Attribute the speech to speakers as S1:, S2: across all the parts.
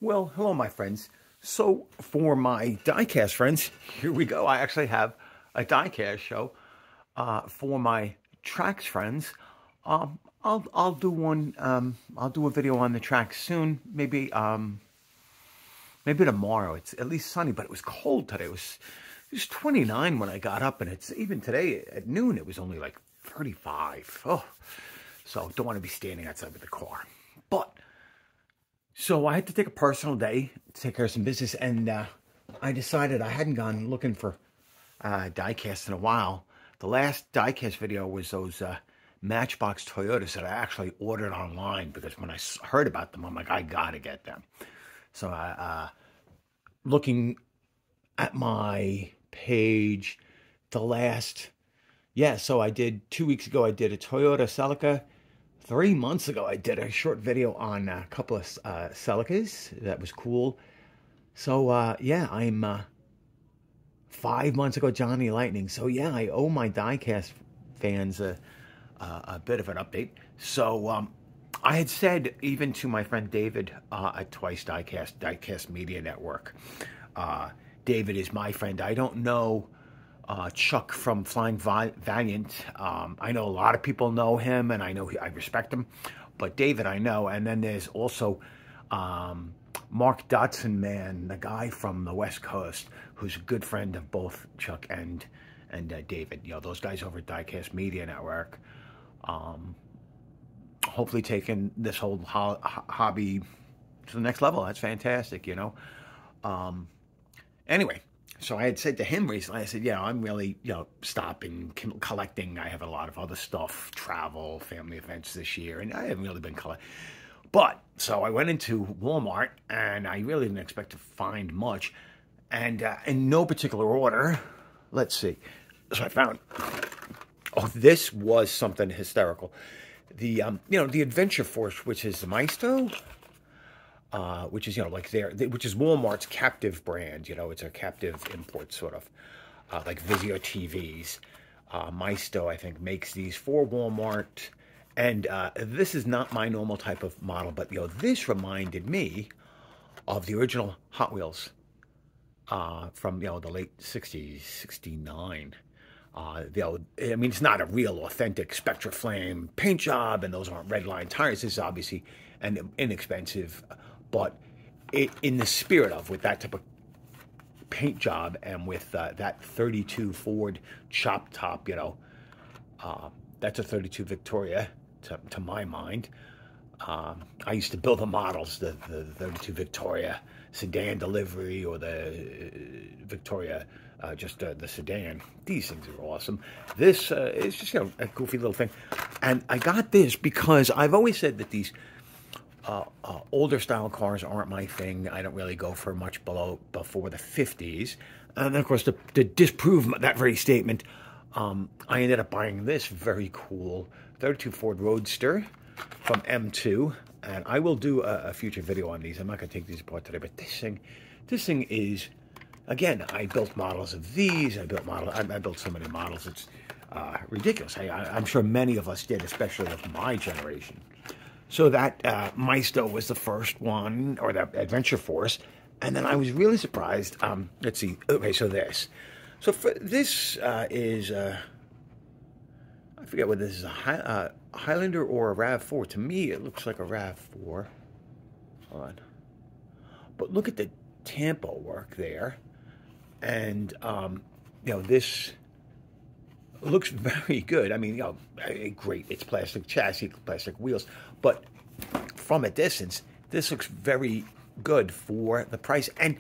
S1: Well, hello, my friends. So, for my Diecast friends, here we go. I actually have a Diecast show. For my tracks friends, I'll do one. I'll do a video on the tracks soon. Maybe tomorrow. It's at least sunny, but it was cold today. It was 29 when I got up, and it's even today at noon. It was only like 35. Oh, so don't want to be standing outside with the car, but. So I had to take a personal day to take care of some business, and I decided I hadn't gone looking for diecast in a while. The last diecast video was those Matchbox Toyotas that I actually ordered online because when I heard about them, I'm like, I gotta get them. So looking at my page, so I did 2 weeks ago, I did a Toyota Celica. 3 months ago, I did a short video on a couple of Celicas. That was cool. So, yeah, I'm 5 months ago, Johnny Lightning. So, yeah, I owe my Diecast fans a bit of an update. So, I had said, even to my friend David at Twice Diecast Media Network, David is my friend. I don't know Chuck from Flying Valiant. I know a lot of people know him, and I respect him. But David, I know. And then there's also Mark Dotson, man, the guy from the West Coast, who's a good friend of both Chuck and David. You know, those guys over at Diecast Media Network. Hopefully taking this whole hobby to the next level. That's fantastic, you know. Anyway. So I had said to him recently, I said, yeah, I'm really, stopping collecting. I have a lot of other stuff, travel, family events this year, and I haven't really been collecting. But, so I went into Walmart, and I really didn't expect to find much. And in no particular order, let's see. So I found, this was something hysterical. The, the Adventure Force, which is the Maisto, which is, which is Walmart's captive brand, it's a captive import sort of, like Vizio TVs. Maisto, I think, makes these for Walmart, and this is not my normal type of model, but, this reminded me of the original Hot Wheels from, the late 60s, 69. I mean, it's not a real authentic Spectra Flame paint job, and those aren't red line tires. This is obviously an inexpensive, but in the spirit of, with that type of paint job and with that 32 Ford chop top, that's a 32 Victoria to my mind. I used to build the models, the 32 Victoria sedan delivery, or the Victoria just the sedan. These things are awesome. This is just a goofy little thing, and I got this because I've always said that these older style cars aren't my thing. I don't really go for much before the 50s. And then, of course, to disprove that very statement, I ended up buying this very cool 32 Ford Roadster from M2. And I will do a future video on these. I'm not going to take these apart today, but this thing is, again, I built models of these. I built so many models. It's ridiculous. I'm sure many of us did, especially of my generation. So that Maisto was the first one, or the Adventure Force, and then I was really surprised. Let's see. Okay, so this. So for this is I forget whether this is a Highlander or a RAV4. To me, it looks like a RAV4. Hold on. But look at the tampo work there, and this looks very good. I mean, great. It's plastic chassis, plastic wheels. But from a distance, this looks very good for the price. And,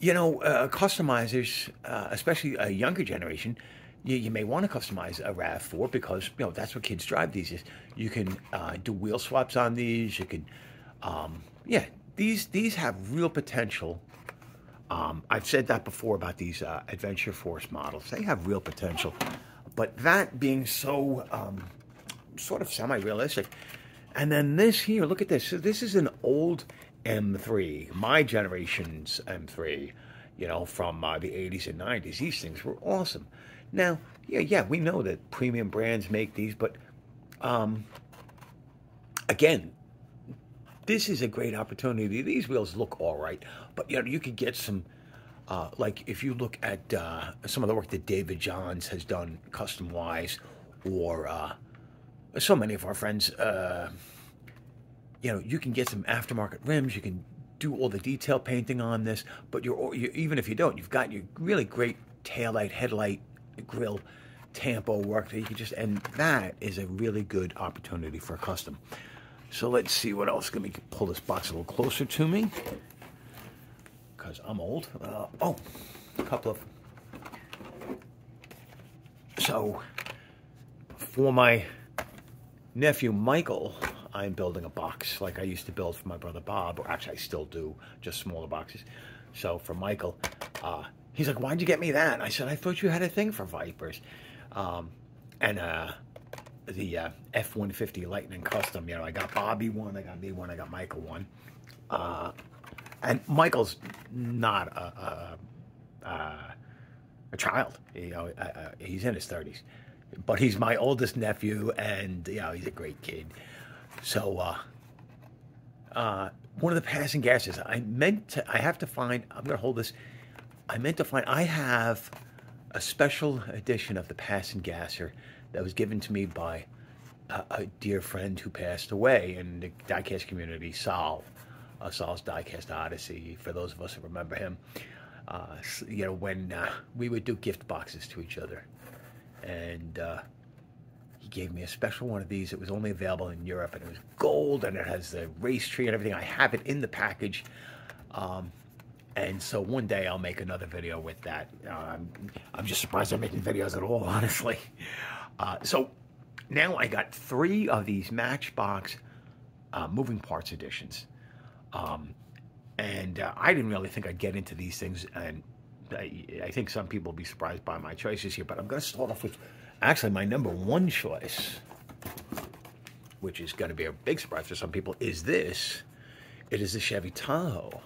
S1: customizers, especially a younger generation, you may want to customize a RAV4 because, that's what kids drive these days. You can do wheel swaps on these. You can, these have real potential. I've said that before about these Adventure Force models. They have real potential. But that being so sort of semi-realistic. And then this here, look at this. So this is an old M3, my generation's M3, from the 80s and 90s. These things were awesome. Now, yeah, we know that premium brands make these, but again, this is a great opportunity. These wheels look all right, but you know, you could get some, like if you look at some of the work that David Johns has done custom-wise, or so many of our friends, you know, you can get some aftermarket rims. You can do all the detail painting on this, but even if you don't, you've got your really great taillight, headlight, grill, tampo work that you can just, and that is a really good opportunity for a custom. So let's see what else. Let me pull this box a little closer to me, because I'm old. Oh, a couple of. So, for my nephew Michael, I'm building a box like I used to build for my brother Bob, or actually I still do, just smaller boxes. So for Michael, he's like, "Why'd you get me that?" And I said, "I thought you had a thing for Vipers." And the F-150 Lightning Custom, you know, I got Bobby one, I got me one, I got Michael one. And Michael's not a child, you know, he's in his 30s. But he's my oldest nephew, and, you know, he's a great kid. So, one of the passing gases, I have to find, I'm going to hold this, I have a special edition of the Passing Gasser that was given to me by a dear friend who passed away in the diecast community, Sol's Diecast Odyssey, for those of us who remember him. You know, when we would do gift boxes to each other. And he gave me a special one of these. It was only available in Europe, and it was gold, and it has the race tree and everything. I have it in the package. And so one day I'll make another video with that. I'm just surprised I'm making videos at all, honestly. So now I got 3 of these Matchbox moving parts editions. And I didn't really think I'd get into these things, and I think some people will be surprised by my choices here, but I'm going to start off with actually my number 1 choice, which is going to be a big surprise for some people, is this. It is the Chevy Tahoe.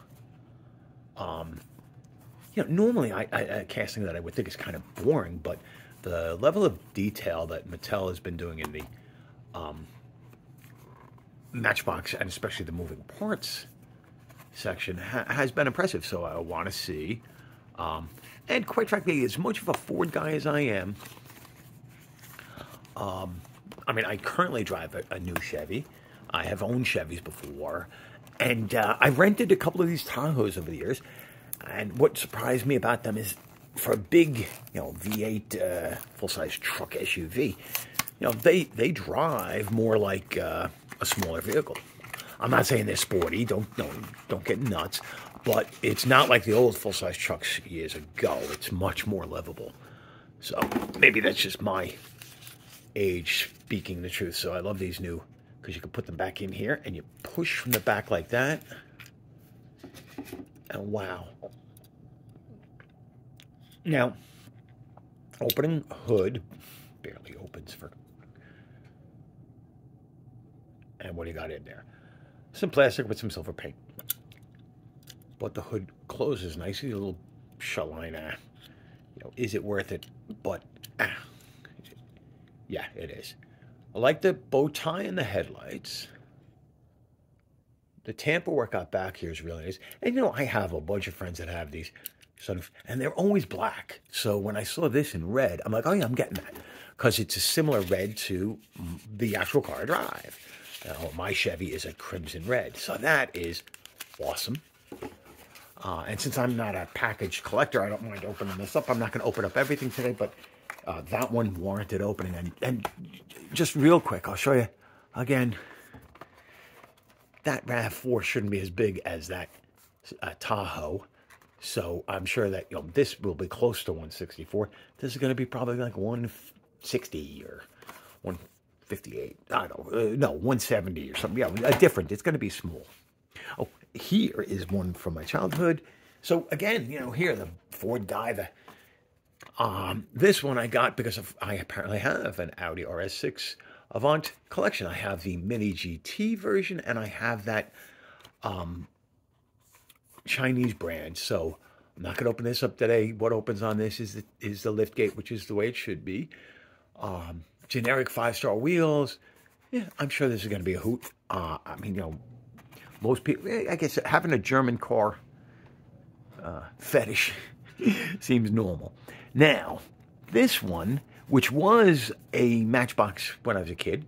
S1: You know, normally a casting that I would think is kind of boring, but the level of detail that Mattel has been doing in the Matchbox, and especially the moving parts section, has been impressive. So I want to see, and quite frankly, as much of a Ford guy as I am, I mean, I currently drive a new Chevy. I have owned Chevys before, and I rented a couple of these Tahoes over the years. And what surprised me about them is, for a big, you know, V8 full-size truck SUV, you know, they drive more like a smaller vehicle. I'm not saying they're sporty. Don't get nuts. But it's not like the old full-size trucks years ago. It's much more livable. So maybe that's just my age speaking the truth. So I love these new, because you can put them back in here and you push from the back like that. And wow. Now, opening hood, barely opens for, and what do you got in there? Some plastic with some silver paint. But the hood closes nicely, a little shalina. You know, is it worth it? But, yeah, it is. I like the bow tie and the headlights. The tamper work out back here is really nice. And, you know, I have a bunch of friends that have these, and they're always black. So when I saw this in red, I'm like, oh, yeah, I'm getting that. Because it's a similar red to the actual car I drive. My Chevy is a crimson red. So that is awesome. And since I'm not a package collector, I don't mind opening this up. I'm not going to open up everything today, but that one warranted opening. And just real quick, I'll show you again. That RAV4 shouldn't be as big as that Tahoe. So I'm sure that, you know, this will be close to 164. This is going to be probably like 160 or 158. I don't know. No, 170 or something. Yeah, different. It's going to be small. Oh, here is one from my childhood. So again, you know, here, the Ford guy, this one I got because I apparently have an Audi RS6 Avant collection. I have the Mini GT version, and I have that Chinese brand. So I'm not going to open this up today. What opens on this is the lift gate, which is the way it should be. Generic 5-star wheels. Yeah, I'm sure this is going to be a hoot. I mean, you know, most people, I guess, having a German car fetish seems normal. Now, this one, which was a Matchbox when I was a kid,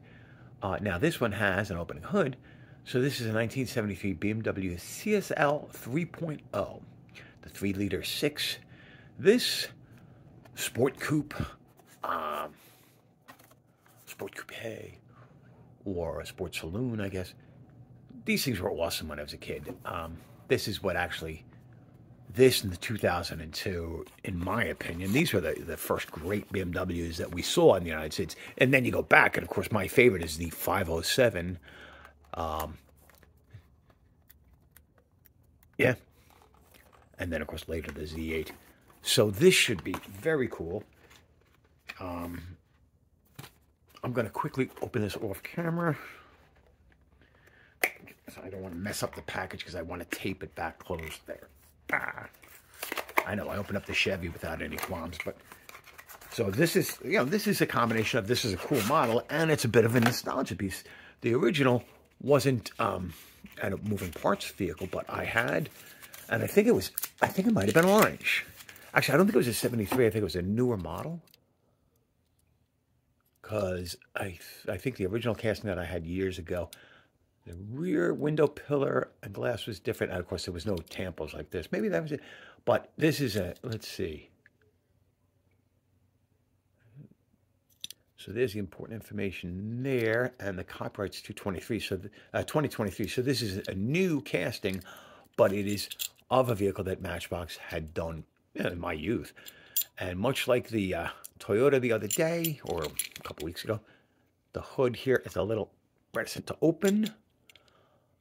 S1: now this one has an opening hood. So this is a 1973 BMW CSL 3.0, the 3-liter 6. This Sport Coupe, Sport Coupe, or a Sport Saloon, I guess. These things were awesome when I was a kid. This is what actually, this in the 2002, in my opinion, these were the first great BMWs that we saw in the United States. And then you go back, and of course my favorite is the 507. Yeah. And then of course later the Z8. So this should be very cool. I'm going to quickly open this off camera. So I don't want to mess up the package because I want to tape it back closed there. I know I opened up the Chevy without any qualms, but so this is, this is a combination of, this is a cool model and it's a bit of a nostalgia piece. The original wasn't a moving parts vehicle, but I had, and I think it might have been orange. Actually, I don't think it was a 73. I think it was a newer model. Because I think the original casting that I had years ago, the rear window pillar and glass was different. And of course, there was no tampos like this. Maybe that was it. But this is a, let's see. So there's the important information there. And the copyright's 223, so 2023. So this is a new casting, but it is of a vehicle that Matchbox had done in my youth. And much like the Toyota the other day, or a couple weeks ago, the hood here is a little reticent to open.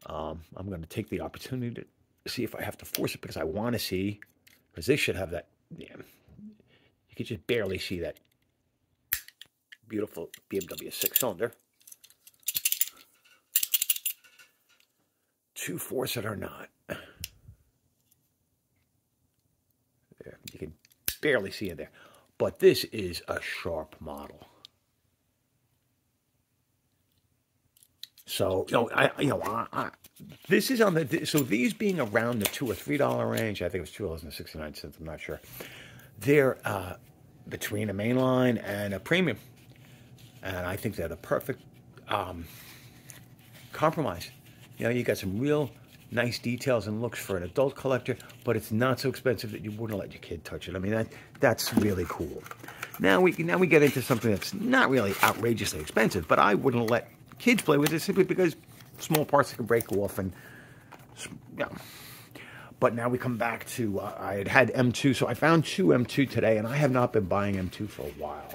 S1: I'm going to take the opportunity to see if I have to force it, because I want to see, because this should have that, yeah, you can just barely see that beautiful BMW 6-cylinder. To force it or not. There, you can barely see it there. But this is a sharp model. So, this is on the, so these being around the $2 or $3 range, I think it was $2.69, I'm not sure. They're between a mainline and a premium. And I think they're the perfect compromise. You got some real nice details and looks for an adult collector, but it's not so expensive that you wouldn't let your kid touch it. I mean, that's really cool. Now we get into something that's not really outrageously expensive, but I wouldn't let kids play with it simply because small parts can break off, and But now we come back to I had M2, so I found two M2 today, and I have not been buying M2 for a while.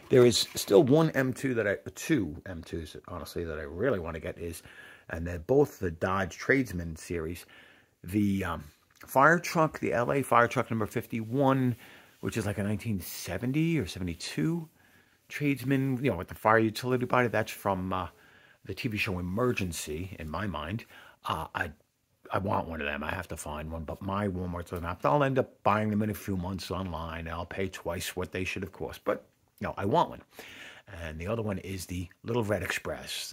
S1: There is still one M2 two M2s honestly that I really want to get and they're both the Dodge Tradesman series. The fire truck, the LA fire truck number 51, which is like a 1970 or 72 Tradesman, with the fire utility body. That's from the TV show Emergency, in my mind. I want one of them. I have to find one, but my Walmart's on that. I'll end up buying them in a few months online. I'll pay twice what they should have cost, but I want one. And the other one is the Little Red Express.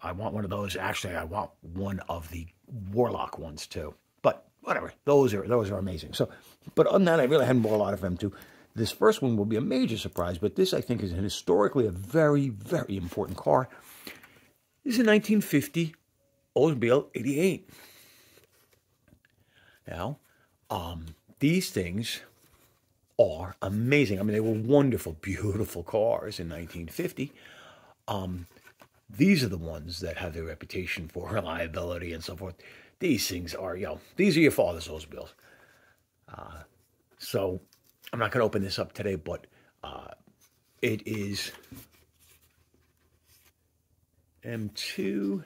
S1: I want one of those. Actually, I want one of the Warlock ones too. But whatever, those are amazing. So, but other than that, I really hadn't bought a lot of them too. This first one will be a major surprise, but this I think is historically a very, very important car. This is a 1950 Oldsmobile 88. Now, these things are amazing. I mean, they were wonderful, beautiful cars in 1950. These are the ones that have their reputation for reliability and so forth. These things are, these are your father's Oldsmobiles. So I'm not going to open this up today, but it is M2.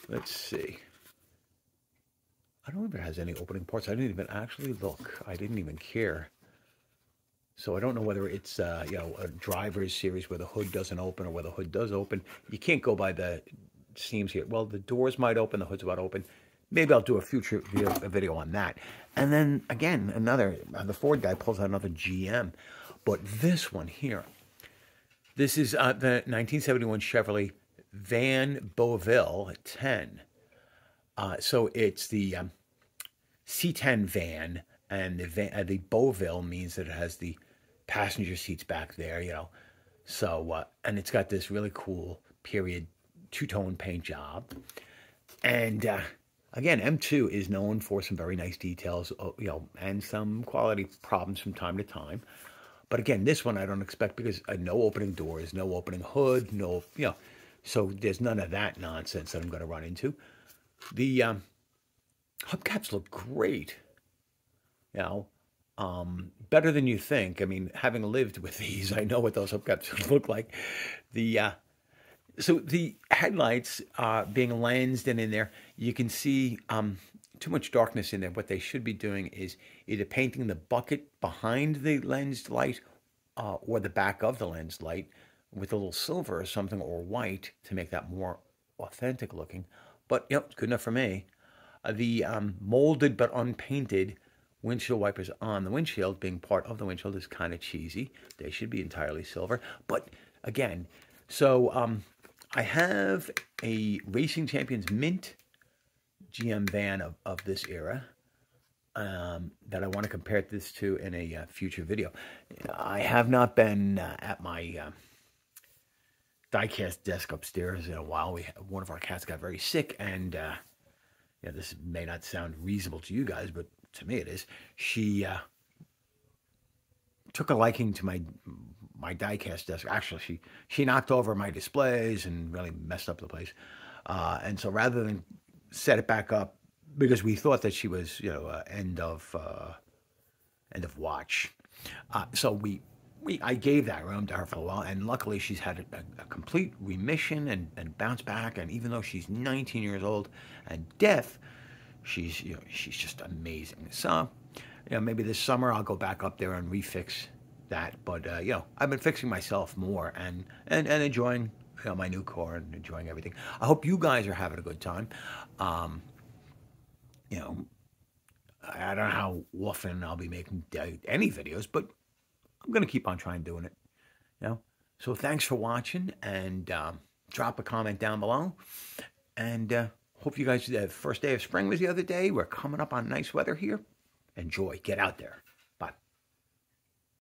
S1: Let's see. I don't know if it has any opening parts. I didn't even actually look. I didn't even care. So I don't know whether it's a driver's series where the hood doesn't open or where the hood does open. You can't go by the seams here. Well, the doors might open, the hood's about open. Maybe I'll do a future video on that. And then again, the Ford guy pulls out another GM. But this one here, this is the 1971 Chevrolet Van Beauville 10. So it's the C10 van, and the Beauville means that it has the passenger seats back there, you know. So and it's got this really cool period two-tone paint job, and again, M2 is known for some very nice details, you know, and some quality problems from time to time. But again, this one I don't expect because no opening doors, no opening hood, no, you know, so there's none of that nonsense that I'm going to run into. The hubcaps look great, you know, better than you think. I mean, having lived with these, I know what those hubcaps look like. The so the headlights being lensed and in there, you can see too much darkness in there. What they should be doing is either painting the bucket behind the lensed light or the back of the lensed light with a little silver or something or white to make that more authentic looking. But yep, it's good enough for me. The molded but unpainted windshield wipers on the windshield, being part of the windshield, is kind of cheesy. They should be entirely silver. But again, so I have a Racing Champions Mint GM van of this era that I want to compare this to in a future video. I have not been at my Diecast desk upstairs in a while. One of our cats got very sick, and yeah, this may not sound reasonable to you guys, but to me it is. She took a liking to my diecast desk. Actually, she knocked over my displays and really messed up the place. And so rather than set it back up, because we thought that she was, you know, end of watch, so I gave that room to her for a while, and luckily she's had a complete remission and bounce back. And even though she's 19 years old and deaf, she's just amazing. So, you know, maybe this summer I'll go back up there and refix that. But you know, I've been fixing myself more and enjoying, you know, my new car and enjoying everything. I hope you guys are having a good time. You know, I don't know how often I'll be making any videos, but I'm going to keep on trying doing it. You know, so thanks for watching, and drop a comment down below. And hope you guys, the first day of spring was the other day. We're coming up on nice weather here. Enjoy. Get out there.